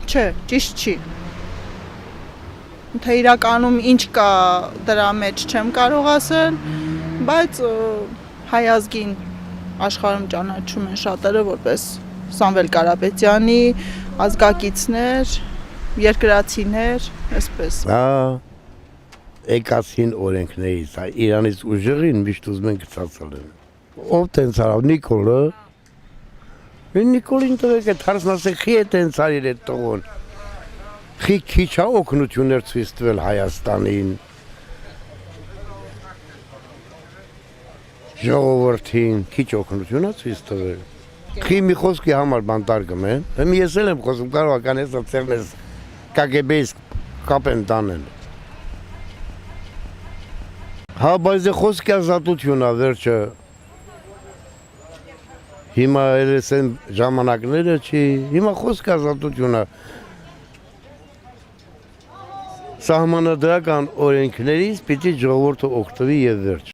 Չէ, ճիշտ չի։ Թե իրականում ինչ կա դրա մեջ չեմ կարող ասել, բայց հայ ազգին աշխարհում ճանաչում են շատերը որպես Սամվել Կարապետյանի ազգակիցներ, երկրացիներ, այսպես։ Եկացին օրենքներից, Իրանից ուժեղին միշտ ուզում են գցացել են։ Ով տենց արավ, Նիկոլը։ Նիկոլին տվեք այդ հարցնասեք խի է տենց արիր այդ տողոն։ Խի քիչ է օգնություններ ցույց տվել Հայաստանին։ Ժողովրդին քիչ օգնություն է ցույց տվել։ Խի մի խոսքի համար բանտարկում են։ Ես էլ եմ խոսում, կարող է կանես ծերնես KGB-ից կապեն տանեն։ Հա, բայց խոսքի ազատություն է վերջը։ Հիմա էլես են ժամանակները չի, հիմա խոսքի ազատություն է։ Սահմանադրական օրենքներից պիտի ժողովուրդը օգտվի եւ վերջ։